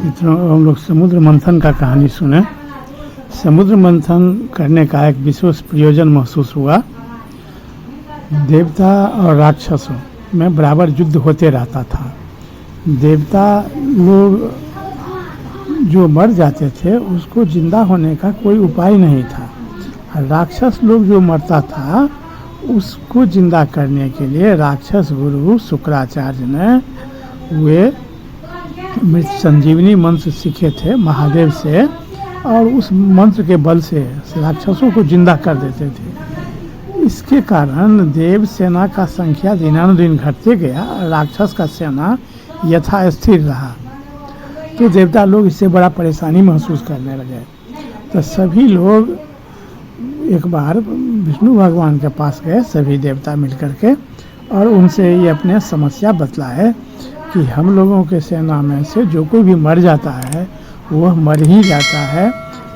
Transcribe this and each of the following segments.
मित्रों, हम लोग समुद्र मंथन का कहानी सुने। समुद्र मंथन करने का एक विशेष प्रयोजन महसूस हुआ। देवता और राक्षसों में बराबर युद्ध होते रहता था। देवता लोग जो मर जाते थे उसको जिंदा होने का कोई उपाय नहीं था, और राक्षस लोग जो मरता था उसको जिंदा करने के लिए राक्षस गुरु शुक्राचार्य ने वे मृत संजीवनी मंत्र सीखे थे महादेव से, और उस मंत्र के बल से राक्षसों को जिंदा कर देते थे। इसके कारण देव सेना का संख्या दिनानुदिन घटते गया, राक्षस का सेना यथास्थिर रहा। तो देवता लोग इससे बड़ा परेशानी महसूस करने लगे। तो सभी लोग एक बार विष्णु भगवान के पास गए, सभी देवता मिलकर के, और उनसे ये अपने समस्या बतलाए कि हम लोगों के सेना में से जो कोई भी मर जाता है वह मर ही जाता है,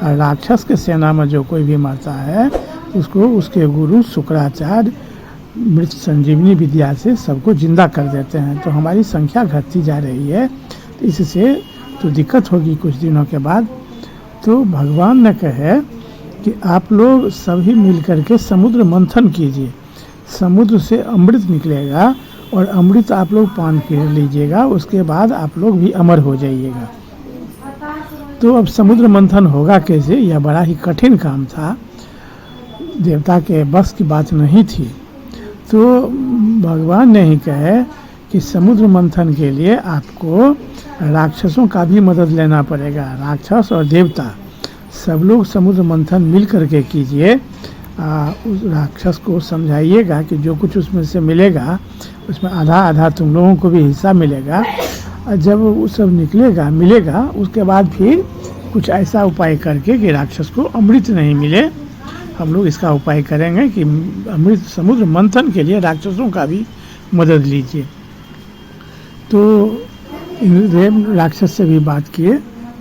और राक्षस के सेना में जो कोई भी मरता है उसको उसके गुरु शुक्राचार्य मृत संजीवनी विद्या से सबको जिंदा कर देते हैं। तो हमारी संख्या घटती जा रही है, तो इससे तो दिक्कत होगी कुछ दिनों के बाद। तो भगवान ने कहे कि आप लोग सभी मिलकर के समुद्र मंथन कीजिए, समुद्र से अमृत निकलेगा और अमृत आप लोग पान कर लीजिएगा, उसके बाद आप लोग भी अमर हो जाइएगा। तो अब समुद्र मंथन होगा कैसे? यह बड़ा ही कठिन काम था, देवता के बस की बात नहीं थी। तो भगवान ने ही कहे कि समुद्र मंथन के लिए आपको राक्षसों का भी मदद लेना पड़ेगा। राक्षस और देवता सब लोग समुद्र मंथन मिल करके कीजिए। उस राक्षस को समझाइएगा कि जो कुछ उसमें से मिलेगा उसमें आधा आधा तुम लोगों को भी हिस्सा मिलेगा, और जब वो सब निकलेगा मिलेगा उसके बाद फिर कुछ ऐसा उपाय करके कि राक्षस को अमृत नहीं मिले, हम लोग इसका उपाय करेंगे कि अमृत समुद्र मंथन के लिए राक्षसों का भी मदद लीजिए। तो इंद्रदेव राक्षस से भी बात किए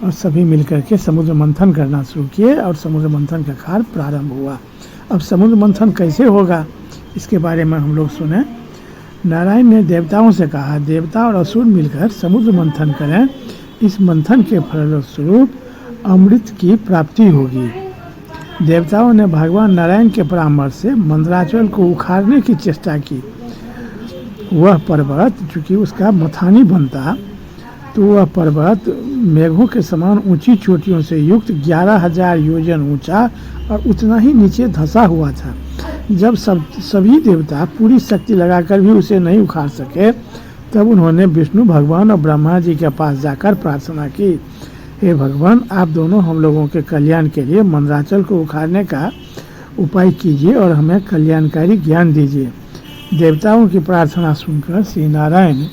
और सभी मिलकर के समुद्र मंथन करना शुरू किए, और समुद्र मंथन का कार्य प्रारंभ हुआ। अब समुद्र मंथन कैसे होगा इसके बारे में हम लोग सुने। नारायण ने देवताओं से कहा, देवता और असुर मिलकर समुद्र मंथन करें, इस मंथन के फलस्वरूप अमृत की प्राप्ति होगी। देवताओं ने भगवान नारायण के परामर्श से मंदराचल को उखाड़ने की चेष्टा की। वह पर्वत चूँकि उसका मथानी बनता, तो वह पर्वत मेघों के समान ऊंची चोटियों से युक्त 11,000 योजन ऊंचा और उतना ही नीचे धंसा हुआ था। जब सभी देवता पूरी शक्ति लगाकर भी उसे नहीं उखाड़ सके, तब उन्होंने विष्णु भगवान और ब्रह्मा जी के पास जाकर प्रार्थना की, हे भगवान, आप दोनों हम लोगों के कल्याण के लिए मंदराचल को उखाड़ने का उपाय कीजिए और हमें कल्याणकारी ज्ञान दीजिए। देवताओं की प्रार्थना सुनकर श्री नारायण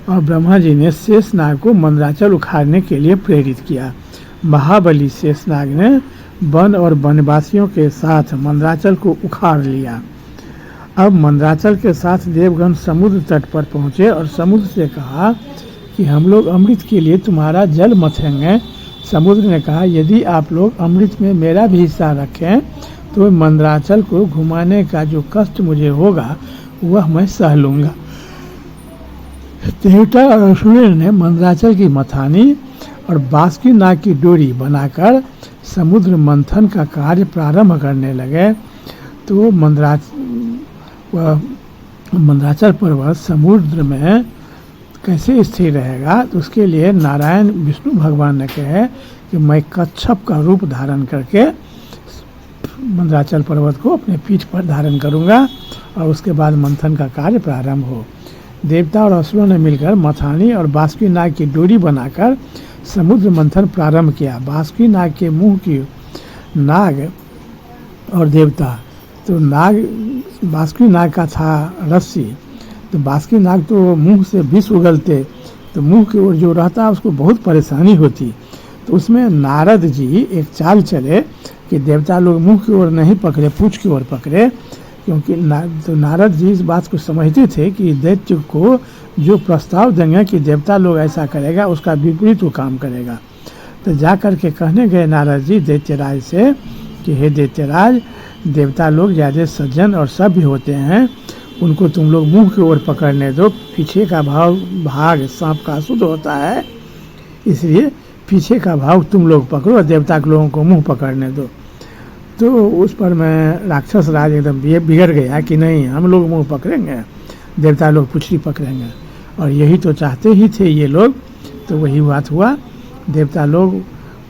और ब्रह्मा जी ने शेषनाग को मंदराचल उखाड़ने के लिए प्रेरित किया। महाबली शेषनाग ने वन और वनवासियों के साथ मंदराचल को उखाड़ लिया। अब मंदराचल के साथ देवगण समुद्र तट पर पहुँचे और समुद्र से कहा कि हम लोग अमृत के लिए तुम्हारा जल मथेंगे। समुद्र ने कहा, यदि आप लोग अमृत में मेरा भी हिस्सा रखें तो मंदराचल को घुमाने का जो कष्ट मुझे होगा वह मैं सह लूँगा। देवता और असुर ने मंदराचल की मथानी और बांसुरी नाग की डोरी बनाकर समुद्र मंथन का कार्य प्रारंभ करने लगे। तो मंदराचल पर्वत समुद्र में कैसे स्थिर रहेगा, तो उसके लिए नारायण विष्णु भगवान ने कहे कि मैं कच्छप का रूप धारण करके मंदराचल पर्वत को अपने पीठ पर धारण करूंगा, और उसके बाद मंथन का कार्य प्रारंभ हो। देवता और असुरों ने मिलकर मथानी और बांसुरी नाग की डोरी बनाकर समुद्र मंथन प्रारंभ किया। बांसुरी नाग के मुंह की नाग और देवता, तो बांसुरी नाग का था रस्सी, तो बांसुरी नाग तो मुंह से विष उगलते, तो मुंह की ओर जो रहता उसको बहुत परेशानी होती। तो उसमें नारद जी एक चाल चले कि देवता लोग मुंह की ओर नहीं पकड़े, पूंछ की ओर पकड़े, क्योंकि तो नारद जी इस बात को समझते थे कि दैत्य को जो प्रस्ताव देंगे कि देवता लोग ऐसा करेगा उसका विपरीत वो काम करेगा। तो जा कर के कहने गए नारद जी दैत्यराज से कि हे दैत्यराज, देवता लोग ज़्यादा सज्जन और सभ्य होते हैं, उनको तुम लोग मुंह की ओर पकड़ने दो, पीछे का भाग सांप का अशुद्ध होता है, इसलिए पीछे का भाग तुम लोग पकड़ो और देवता के लोगों को मुंह पकड़ने दो। तो उस पर मैं राक्षस राज एकदम बिगड़ गया कि नहीं, हम लोग मुंह पकड़ेंगे, देवता लोग पुछड़ी पकड़ेंगे, और यही तो चाहते ही थे ये लोग। तो वही बात हुआ, देवता लोग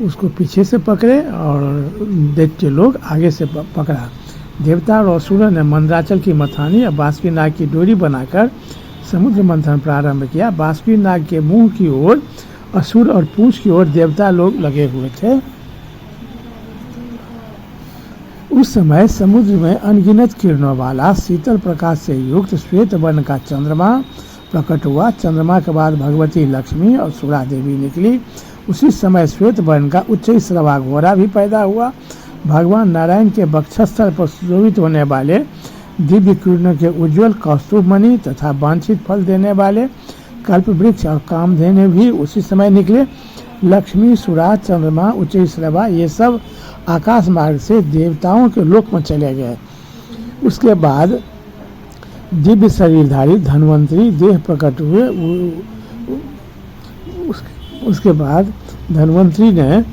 उसको पीछे से पकड़े और दैत्य लोग आगे से पकड़ा। देवता और असुरों ने मंदराचल की मथानी और बासुकी नाग की डोरी बनाकर समुद्र मंथन प्रारंभ किया। बासुकी नाग के मुंह की ओर असुर और पूंछ की ओर देवता लोग लगे हुए थे। उस समय समुद्र में अनगिनत किरणों वाला शीतल प्रकाश से युक्त श्वेत वर्ण का चंद्रमा प्रकट हुआ। चंद्रमा के बाद भगवती लक्ष्मी और सुरा देवी निकली। उसी समय श्वेत वर्ण का उच्च श्रवा घोड़ा भी पैदा हुआ। भगवान नारायण के वक्षस्थल पर सुशोभित होने वाले दिव्य किरणों के उज्ज्वल कौस्तुभ मणि तथा वांछित फल देने वाले कल्प वृक्ष और कामधेनु भी उसी समय निकले। लक्ष्मी, सुरा, चंद्रमा, उच्च श्रवा ये सब आकाश मार्ग से देवताओं के लोक में चले गए। उसके बाद दिव्य शरीरधारी धन्वंतरी देह प्रकट हुए। उसके बाद धन्वंतरी ने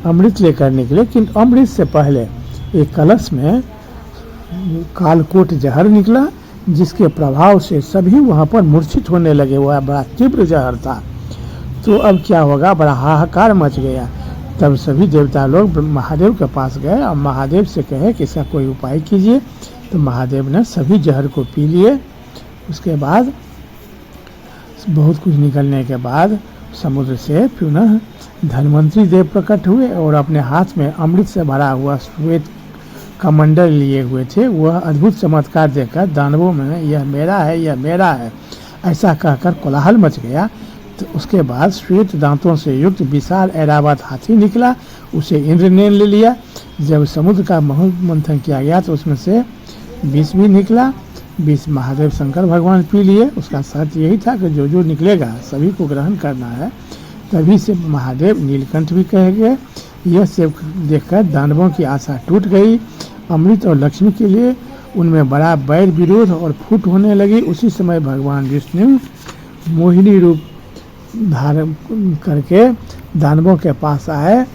अमृत लेकर निकले, किंतु अमृत से पहले एक कलश में कालकोट जहर निकला, जिसके प्रभाव से सभी वहाँ पर मूर्छित होने लगे। वह बड़ा तीव्र जहर था। तो अब क्या होगा, बड़ा हाहाकार मच गया। तब सभी देवता लोग महादेव के पास गए और महादेव से कहे कि इसका कोई उपाय कीजिए। तो महादेव ने सभी जहर को पी लिए। उसके बाद बहुत कुछ निकलने के बाद समुद्र से पुनः धन्वंतरी देव प्रकट हुए और अपने हाथ में अमृत से भरा हुआ श्वेत कमंडल लिए हुए थे। वह अद्भुत चमत्कार देखकर दानवों में यह मेरा है, यह मेरा है ऐसा कहकर कोलाहल मच गया। तो उसके बाद श्वेत दांतों से युक्त विशाल ऐरावत हाथी निकला, उसे इंद्र ने ले लिया। जब समुद्र का मंथन किया गया तो उसमें से विष भी निकला। विष महादेव शंकर भगवान पी लिए। उसका शर्त यही था कि जो जो निकलेगा सभी को ग्रहण करना है। तभी से महादेव नीलकंठ भी कहे गए। यह सब देखकर दानवों की आशा टूट गई। अमृत और लक्ष्मी के लिए उनमें बड़ा बैर विरोध और फूट होने लगी। उसी समय भगवान विष्णु मोहिनी रूप धारण करके दानवों के पास आए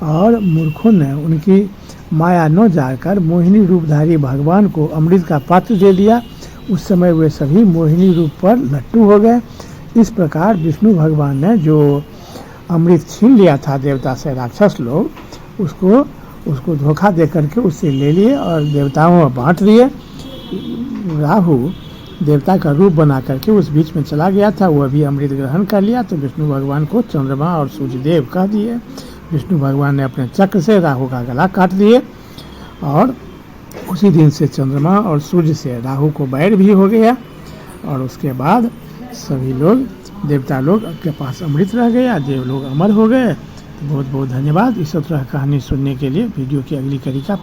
और मूर्खों ने उनकी माया न जानकर मोहिनी रूपधारी भगवान को अमृत का पात्र दे दिया। उस समय वे सभी मोहिनी रूप पर लट्टू हो गए। इस प्रकार विष्णु भगवान ने जो अमृत छीन लिया था देवता से राक्षस लोग, उसको धोखा दे करके उससे ले लिए और देवताओं में बांट दिए। राहु देवता का रूप बना करके उस बीच में चला गया था, वह भी अमृत ग्रहण कर लिया। तो विष्णु भगवान को चंद्रमा और सूर्यदेव कह दिए। विष्णु भगवान ने अपने चक्र से राहु का गला काट दिए और उसी दिन से चंद्रमा और सूर्य से राहु को बैर भी हो गया। और उसके बाद सभी लोग देवता लोग के पास अमृत रह गया, देव लोग अमर हो गए। बहुत बहुत धन्यवाद इस तरह कहानी सुनने के लिए। वीडियो की अगली कड़ी का